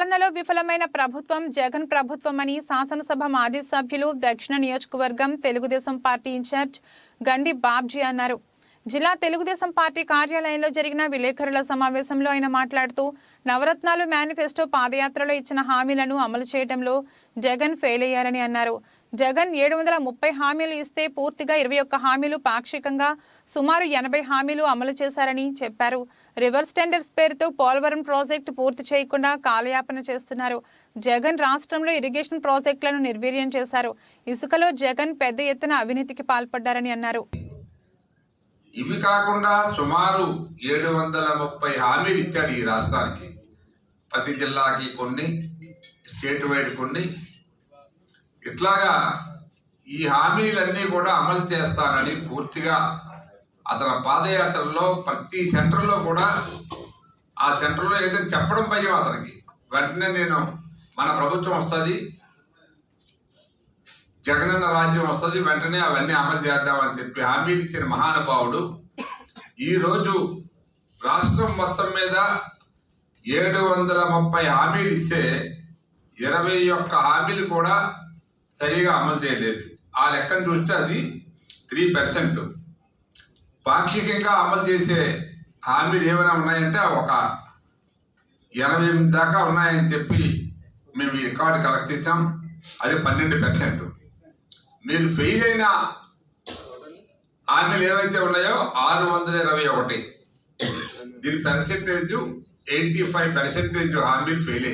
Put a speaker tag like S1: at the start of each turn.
S1: పాలనలో విఫలమైన ప్రభుత్వం జగన్ ప్రభుత్వమని శాసనసభ మాజీ సభ్యులు దక్షిణ నియోజకవర్గం తెలుగుదేశం పార్టీ ఇన్ఛార్జ్ గండి బాబ్జీ అన్నారు. జిల్లా తెలుగుదేశం పార్టీ కార్యాలయంలో జరిగిన విలేకరుల సమావేశంలో ఆయన మాట్లాడుతూ నవరత్నాలు మేనిఫెస్టో పాదయాత్రలో ఇచ్చిన హామీలను అమలు చేయడంలో జగన్ ఫెయిల్ అయ్యారని అన్నారు. జగన్ 730 హామీలు ఇస్తే పూర్తిగా 21 హామీలు పాక్షికంగా సుమారు 80 హామీలు అమలు చేశారని చెప్పారు. రివర్స్ టెండర్స్ పేరుతో పోలవరం ప్రాజెక్టు పూర్తి చేయకుండా కాలయాపన చేస్తున్నారు. జగన్ రాష్ట్రంలో ఇరిగేషన్ ప్రాజెక్టులను నిర్వీర్యం చేశారు. ఇసుకలో జగన్ పెద్ద ఎత్తున అవినీతికి పాల్పడ్డారని అన్నారు.
S2: ఇవి కాకుండా సుమారు 730 హామీలు ఇచ్చాడు ఈ రాష్ట్రానికి. ప్రతి జిల్లాకి కొన్ని, స్టేట్ వైడ్ కొన్ని. ఇట్లాగా ఈ హామీలన్నీ కూడా అమలు చేస్తానని పూర్తిగా అతని పాదయాత్రలో ప్రతి సెంటర్లో కూడా ఆ సెంటర్లో ఏదైనా చెప్పడం భయం అతనికి. వెంటనే నేను మన ప్రభుత్వం వస్తుంది, జగనన్న రాజ్యం వస్తుంది, వెంటనే అవన్నీ అమలు చేద్దామని చెప్పి హామీలు ఇచ్చిన మహానుభావుడు ఈరోజు రాష్ట్రం మొత్తం మీద 730 హామీలు ఇస్తే 21 హామీలు కూడా సరిగా అమలు చేయలేదు. ఆ లెక్కను చూస్తే అది 3%. పాక్షికంగా అమలు చేసే హామీలు ఏమైనా ఉన్నాయంటే ఒక 88 దాకా ఉన్నాయని చెప్పి మేము ఈ రికార్డు కలెక్ట్ చేసాం. అది 12%. మీరు ఫెయిల్ అయిన హామీలు ఏవైతే ఉన్నాయో 621. దీని పర్సెంటేజ్ 85% హామీలు ఫెయిల్ అయ్యాయి.